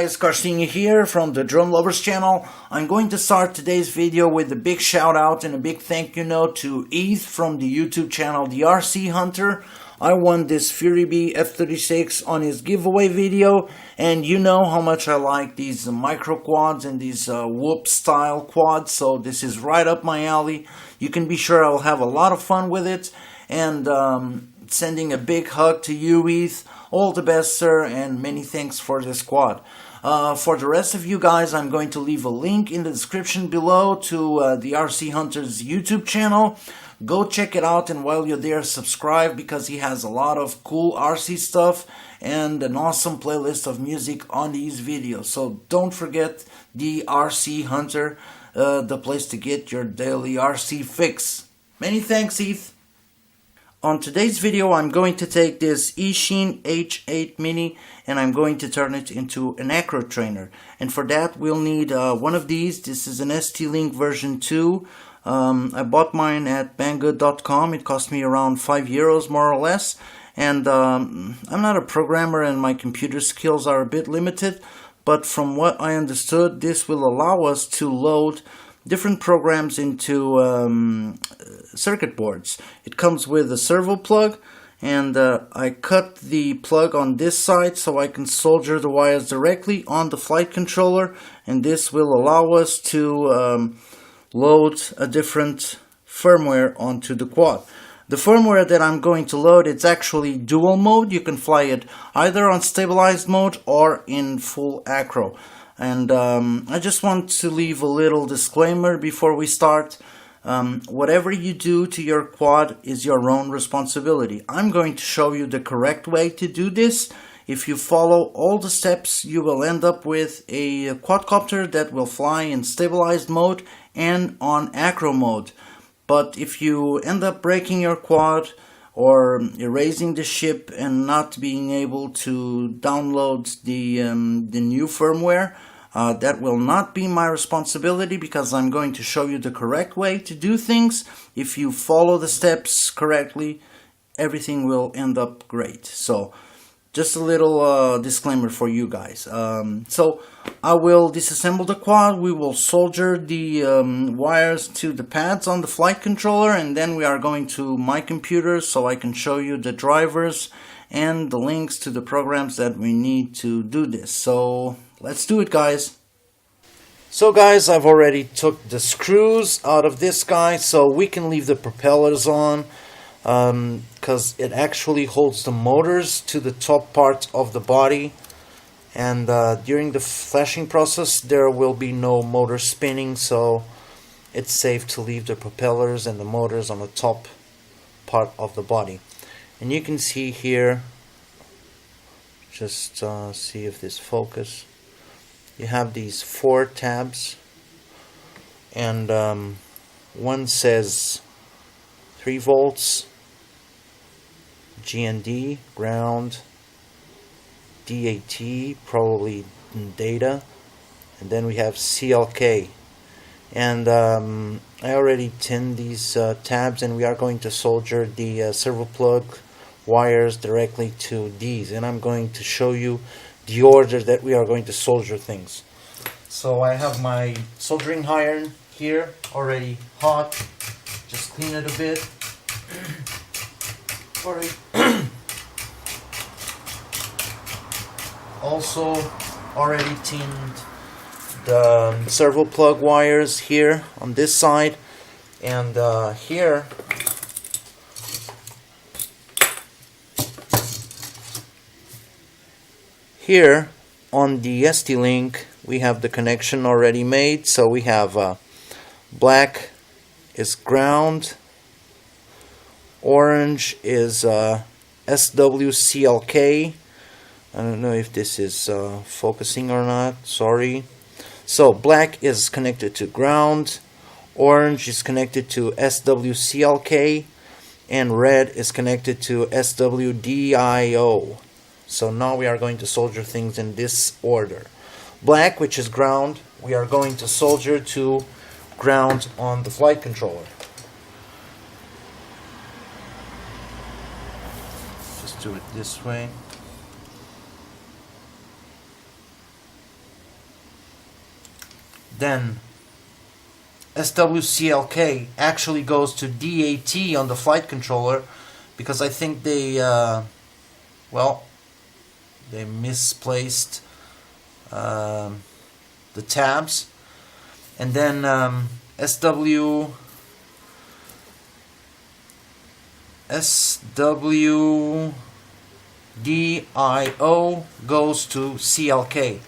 guys, Carcinho here from the Drone Lovers channel. I'm going to start today's video with a big shout out and a big thank you note to Heath from the YouTube channel The RC Hunter. I won this FIRMWARE F36 on his giveaway video, and you know how much I like these micro quads and these whoop style quads, so this is right up my alley. You can be sure I'll have a lot of fun with it, and sending a big hug to you, Heath. All the best, sir, and many thanks for this quad. For the rest of you guys, I'm going to leave a link in the description below to the RC Hunter's YouTube channel. Go check it out, and while you're there, subscribe, because he has a lot of cool RC stuff and an awesome playlist of music on these videos. So don't forget the RC Hunter, the place to get your daily RC fix. Many thanks, Heath. On today's video, I'm going to take this JJRC H8 mini and I'm going to turn it into an ACRO trainer. And for that, we'll need one of these. This is an ST-Link version 2. I bought mine at banggood.com. It cost me around €5 more or less. And I'm not a programmer and my computer skills are a bit limited. But from what I understood, this will allow us to load different programs into circuit boards. It comes with a servo plug, and I cut the plug on this side so I can solder the wires directly on the flight controller, and this will allow us to load a different firmware onto the quad. The firmware that I'm going to load, it's actually dual mode. You can fly it either on stabilized mode or in full ACRO. And I just want to leave a little disclaimer before we start. Whatever you do to your quad is your own responsibility. I'm going to show you the correct way to do this. If you follow all the steps, you will end up with a quadcopter that will fly in stabilized mode and on ACRO mode. But if you end up breaking your quad or erasing the ship and not being able to download the new firmware, that will not be my responsibility, because I'm going to show you the correct way to do things. If you follow the steps correctly, everything will end up great. So just a little disclaimer for you guys. So I will disassemble the quad. We will solder the wires to the pads on the flight controller, and then we are going to my computer so I can show you the drivers and the links to the programs that we need to do this. So let's do it, guys. So guys, I've already took the screws out of this guy, so we can leave the propellers on, because it actually holds the motors to the top part of the body, and during the flashing process there will be no motor spinning, so it's safe to leave the propellers and the motors on the top part of the body. And you can see here, just see if this focus, you have these 4 tabs, and one says 3 volts, GND, ground, DAT, probably data, and then we have CLK. And I already tinned these tabs, and we are going to solder the servo plug wires directly to these, and I'm going to show you the order that we are going to solder things. So I have my soldering iron here already hot. Just clean it a bit. Sorry. Also already tinned the servo plug wires here on this side, and here on the ST-Link we have the connection already made. So we have black is ground, orange is SWCLK. I don't know if this is focusing or not, sorry. So black is connected to ground, orange is connected to SWCLK, and red is connected to SWDIO. So now we are going to solder things in this order. Black, which is ground, we are going to solder to ground on the flight controller. Just do it this way. then SWCLK actually goes to DAT on the flight controller, because I think they they misplaced the tabs. And then SWDIO goes to CLK.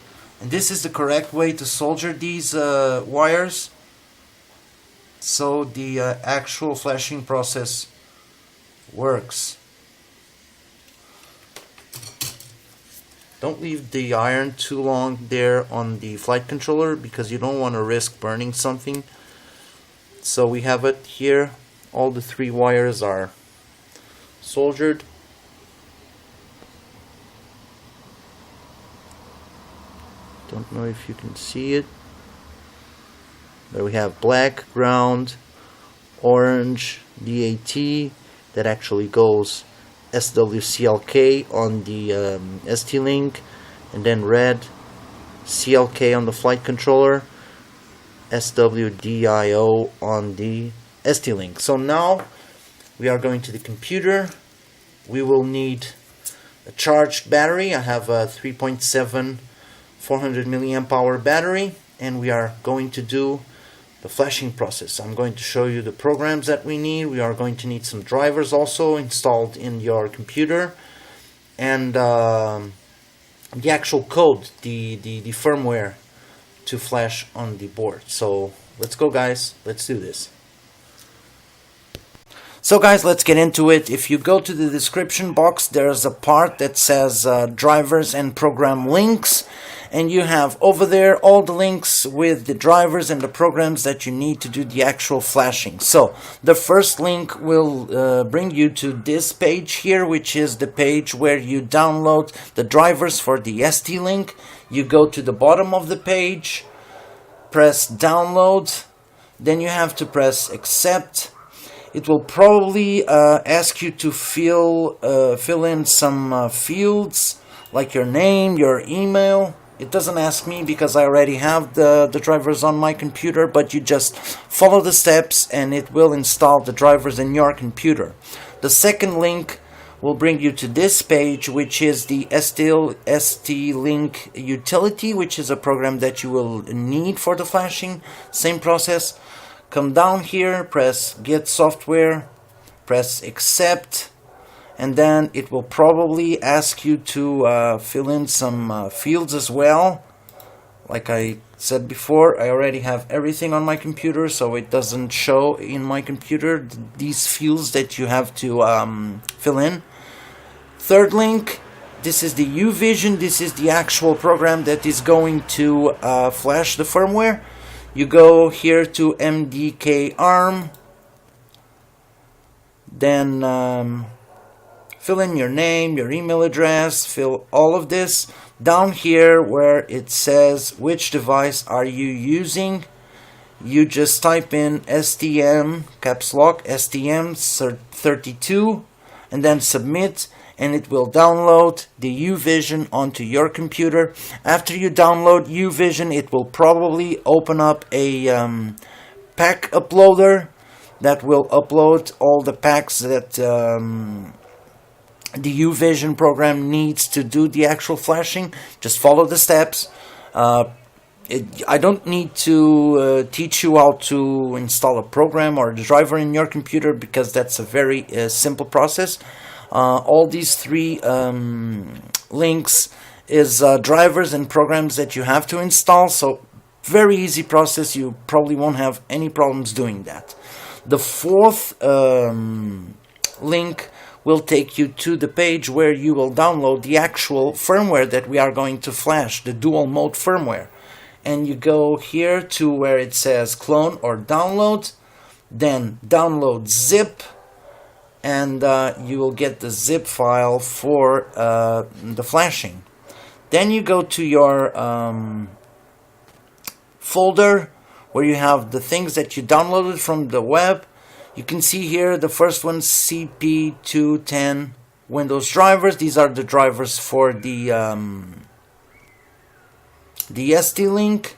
And this is the correct way to solder these wires, so the actual flashing process works. Don't leave the iron too long there on the flight controller, because you don't want to risk burning something. So we have it here. All the 3 wires are soldered. Don't know if you can see it. There we have black, ground, orange, DAT. That actually goes SWCLK on the ST-Link, and then red, CLK on the flight controller, SWDIO on the ST-Link. So now we are going to the computer. We will need a charged battery. I have a 3.7 400 milliamp hour battery, and we are going to do the flashing process. I'm going to show you the programs that we need. We are going to need some drivers also installed in your computer, and the actual code, the firmware to flash on the board. So let's go, guys. Let's do this. So guys, let's get into it. If you go to the description box, there's a part that says drivers and program links, and you have over there all the links with the drivers and the programs that you need to do the actual flashing. So the first link will bring you to this page here, which is the page where you download the drivers for the ST-Link. You go to the bottom of the page, press download, then you have to press accept. It will probably ask you to fill in some fields like your name, your email. It doesn't ask me because I already have the drivers on my computer, but you just follow the steps and it will install the drivers in your computer. The second link will bring you to this page, which is the ST-Link utility, which is a program that you will need for the flashing. Same process. Come down here, press get software, press accept, and then it will probably ask you to fill in some fields as well. Like I said before, I already have everything on my computer, so it doesn't show in my computer these fields that you have to fill in. Third link, this is the UVision. This is the actual program that is going to flash the firmware. You go here to MDK ARM, then fill in your name, your email address, fill all of this. Down here where it says which device are you using, you just type in STM, caps lock, STM32, and then submit, and it will download the UVision onto your computer. After you download UVision, it will probably open up a pack uploader that will upload all the packs that the UVision program needs to do the actual flashing. Just follow the steps. I don't need to teach you how to install a program or a driver in your computer, because that's a very simple process. All these 3 links is drivers and programs that you have to install, so very easy process. You probably won't have any problems doing that. The 4th link will take you to the page where you will download the actual firmware that we are going to flash, the dual mode firmware. And you go here to where it says clone or download, then download zip, and you will get the zip file for the flashing. Then you go to your folder where you have the things that you downloaded from the web. You can see here the first one, CP210 Windows drivers. These are the drivers for the ST-Link.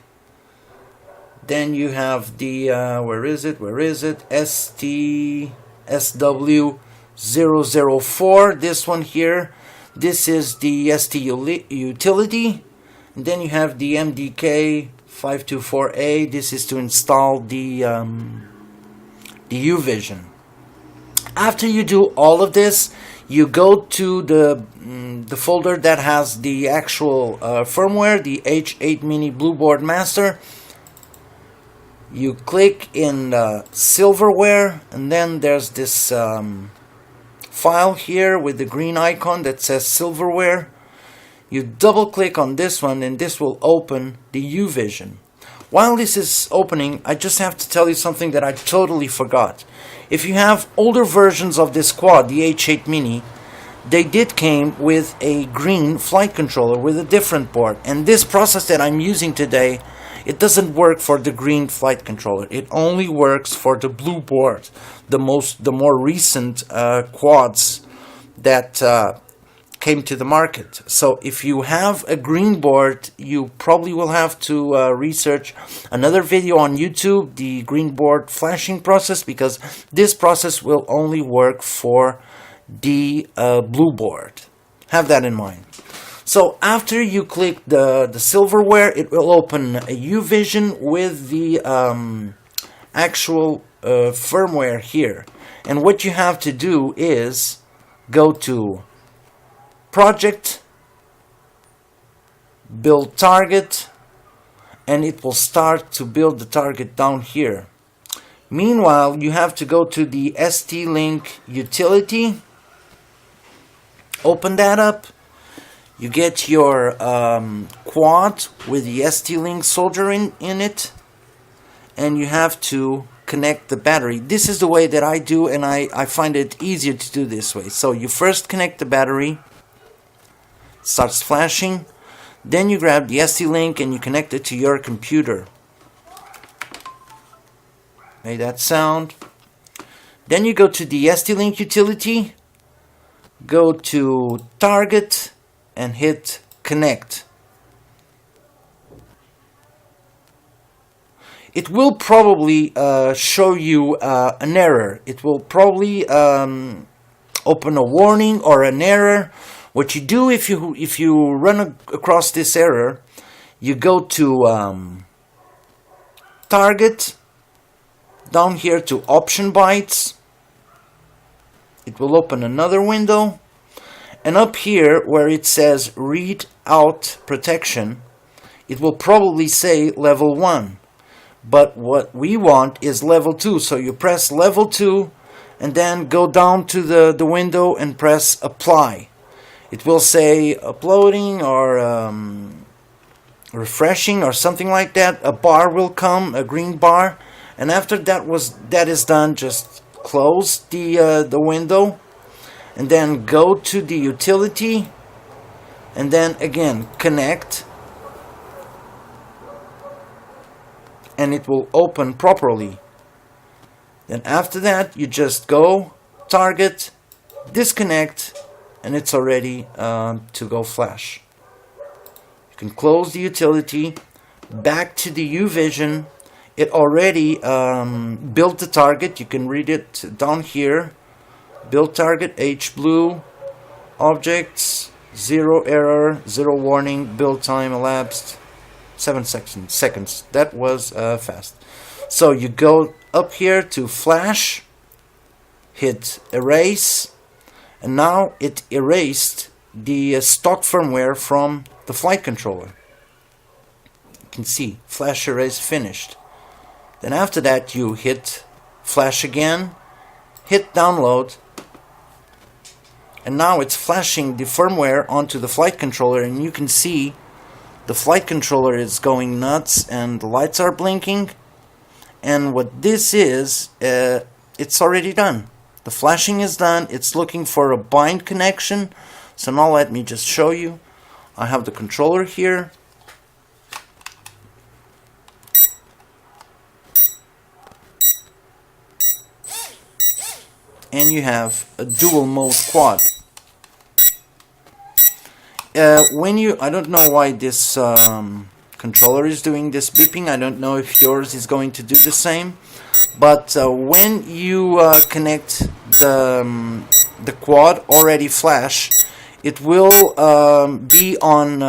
Then you have the where is it SW004, this one here. This is the ST utility. And then you have the MDK524A. This is to install the UVision. After you do all of this, you go to the folder that has the actual firmware, the H8 Mini Blueboard Master. You click in SWCLK, and then there's this file here with the green icon that says SWCLK. You double click on this one, and this will open the UVision. While this is opening, I just have to tell you something that I totally forgot. If you have older versions of this quad, the H8 Mini, they did came with a green flight controller with a different board. And this process that I'm using today, it doesn't work for the green flight controller. It only works for the blue board, the more recent quads that came to the market. So if you have a green board, you probably will have to research another video on YouTube, the green board flashing process, because this process will only work for the blue board. Have that in mind. So after you click the SWCLK, it will open a UVision with the actual firmware here. And what you have to do is go to Project, Build Target, and it will start to build the target down here. Meanwhile, you have to go to the ST-Link utility, open that up. You get your quad with the ST-Link solder in it, and you have to connect the battery. This is the way that I do, and I find it easier to do this way. So you first connect the battery, starts flashing, then you grab the ST-Link and you connect it to your computer. Made that sound. Then you go to the ST-Link utility, go to Target, and hit Connect. It will probably show you an error. It will probably open a warning or an error. What you do if you run across this error, you go to Target, down here to Option Bytes. It will open another window, and up here where it says Read Out Protection, it will probably say Level 1. But what we want is Level 2, so you press Level 2 and then go down to the window and press Apply. It will say uploading or refreshing or something like that. A bar will come, a green bar, and after that is done, just close the window and then go to the utility and then again connect, and it will open properly. Then after that you just go Target, disconnect, and it's already to go flash. You can close the utility, back to the UVision. It already built the target. You can read it down here. Build target, H blue, objects, 0 error, 0 warning, build time elapsed 7 seconds. That was fast. So you go up here to flash, hit erase, and now it erased the stock firmware from the flight controller. You can see flash erase finished. Then after that you hit flash again, hit download, and now it's flashing the firmware onto the flight controller, and you can see the flight controller is going nuts and the lights are blinking. And what this is, it's already done. The flashing is done. It's looking for a bind connection. So now let me just show you. I have the controller here. And you have a dual mode quad. I don't know why this controller is doing this beeping. I don't know if yours is going to do the same. But when you connect the quad already flash, it will be on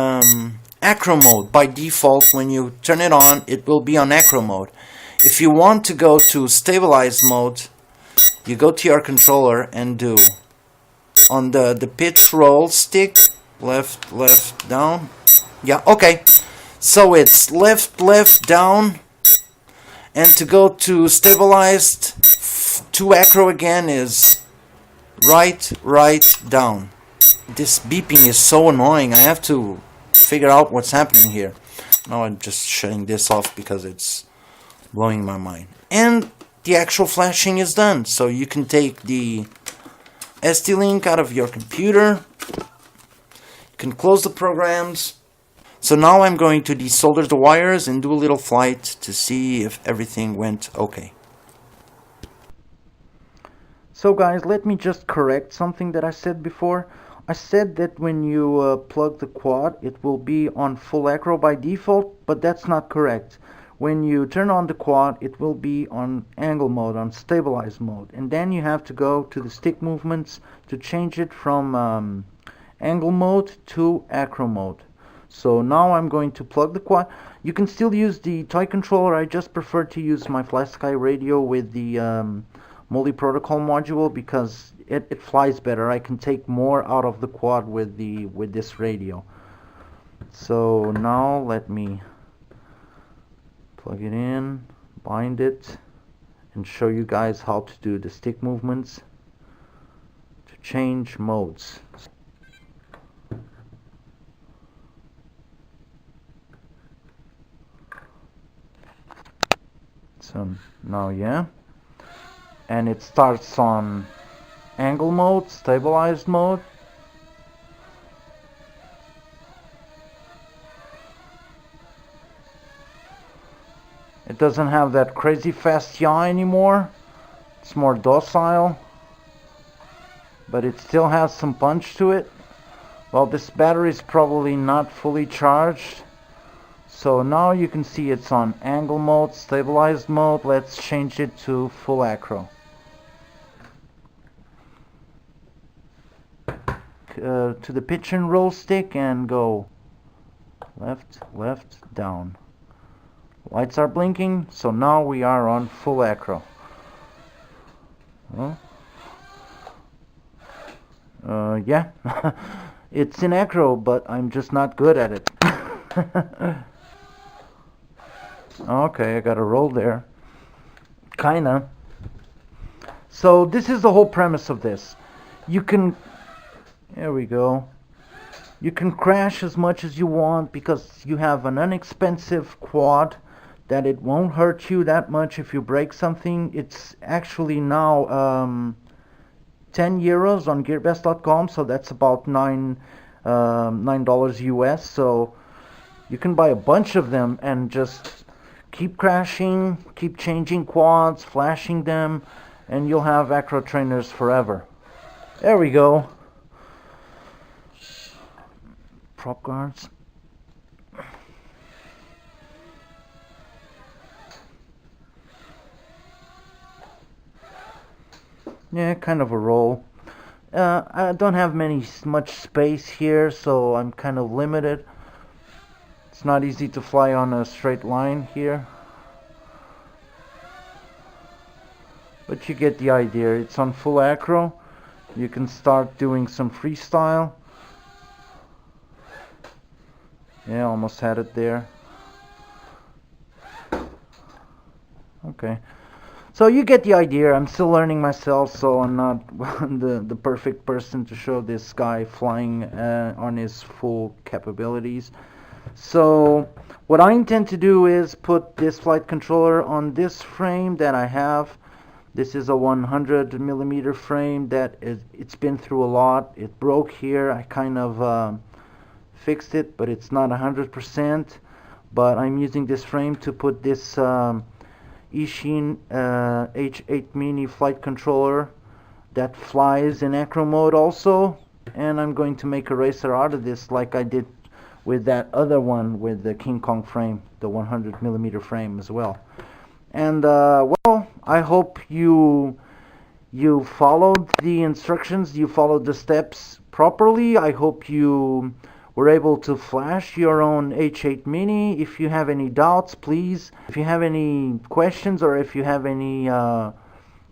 ACRO mode by default. When you turn it on, it will be on ACRO mode. If you want to go to stabilized mode, you go to your controller and do on the pitch roll stick, left, left, down. Yeah, okay. So it's left, left, down. And to go to stabilized to ACRO again is right, right, down. This beeping is so annoying. I have to figure out what's happening here. Now I'm just shutting this off because it's blowing my mind. And the actual flashing is done. So you can take the SD-Link out of your computer. You can close the programs. So now I'm going to desolder the wires and do a little flight to see if everything went okay. So guys, let me just correct something that I said before. I said that when you plug the quad, it will be on full ACRO by default, but that's not correct. When you turn on the quad, it will be on angle mode, on stabilized mode. And then you have to go to the stick movements to change it from angle mode to ACRO mode. So now I'm going to plug the quad. You can still use the toy controller. I just prefer to use my FlySky radio with the multi-protocol module because it flies better. I can take more out of the quad with this radio. So now let me plug it in, bind it, and show you guys how to do the stick movements to change modes. So now, yeah, and it starts on angle mode, stabilized mode. It doesn't have that crazy fast yaw anymore. It's more docile, but it still has some punch to it. Well, this battery is probably not fully charged. So now you can see it's on angle mode, stabilized mode. Let's change it to full ACRO. To the pitch and roll stick and go left, left, down. Lights are blinking, so now we are on full ACRO. Yeah, it's in ACRO, but I'm just not good at it. Okay, I got a roll there. Kinda. So this is the whole premise of this. You can, there we go. You can crash as much as you want because you have an inexpensive quad that it won't hurt you that much if you break something. It's actually now 10 euros on gearbest.com, so that's about $9 US. So you can buy a bunch of them and just keep crashing, keep changing quads, flashing them, and you'll have ACRO trainers forever. There we go. Prop guards. Yeah, kind of a roll. I don't have much space here, so I'm kind of limited. It's not easy to fly on a straight line here. But you get the idea. It's on full ACRO. You can start doing some freestyle. Yeah, almost had it there. Okay. So you get the idea. I'm still learning myself, so I'm not the perfect person to show this guy flying on his full capabilities. So what I intend to do is put this flight controller on this frame that I have. This is a 100 millimeter frame that it's been through a lot. It broke here. I kind of fixed it, but it's not 100%. But I'm using this frame to put this Eachine H8 mini flight controller that flies in ACRO mode also, and I'm going to make a racer out of this like I did with that other one with the King Kong frame, the 100mm frame as well. And well, I hope you followed the instructions, you followed the steps properly. I hope you were able to flash your own H8 Mini. If you have any doubts, please, if you have any questions, or if you have any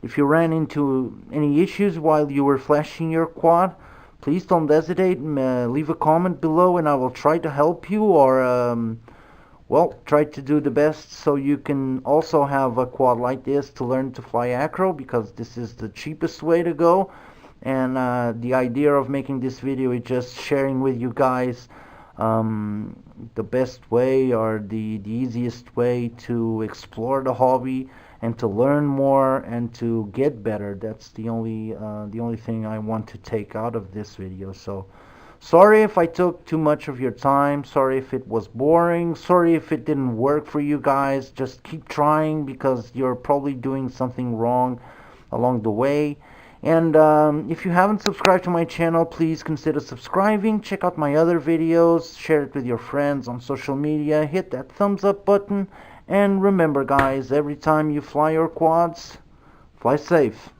if you ran into any issues while you were flashing your quad, please don't hesitate. Leave a comment below and I will try to help you, or well, try to do the best so you can also have a quad like this to learn to fly ACRO, because this is the cheapest way to go. And the idea of making this video is just sharing with you guys the best way, or the easiest way to explore the hobby and to learn more and to get better. That's the only thing I want to take out of this video. So sorry if I took too much of your time, sorry if it was boring, sorry if it didn't work for you guys. Just keep trying, because you're probably doing something wrong along the way. And if you haven't subscribed to my channel, please consider subscribing. Check out my other videos, share it with your friends on social media, hit that thumbs up button, and remember guys, every time you fly your quads, fly safe.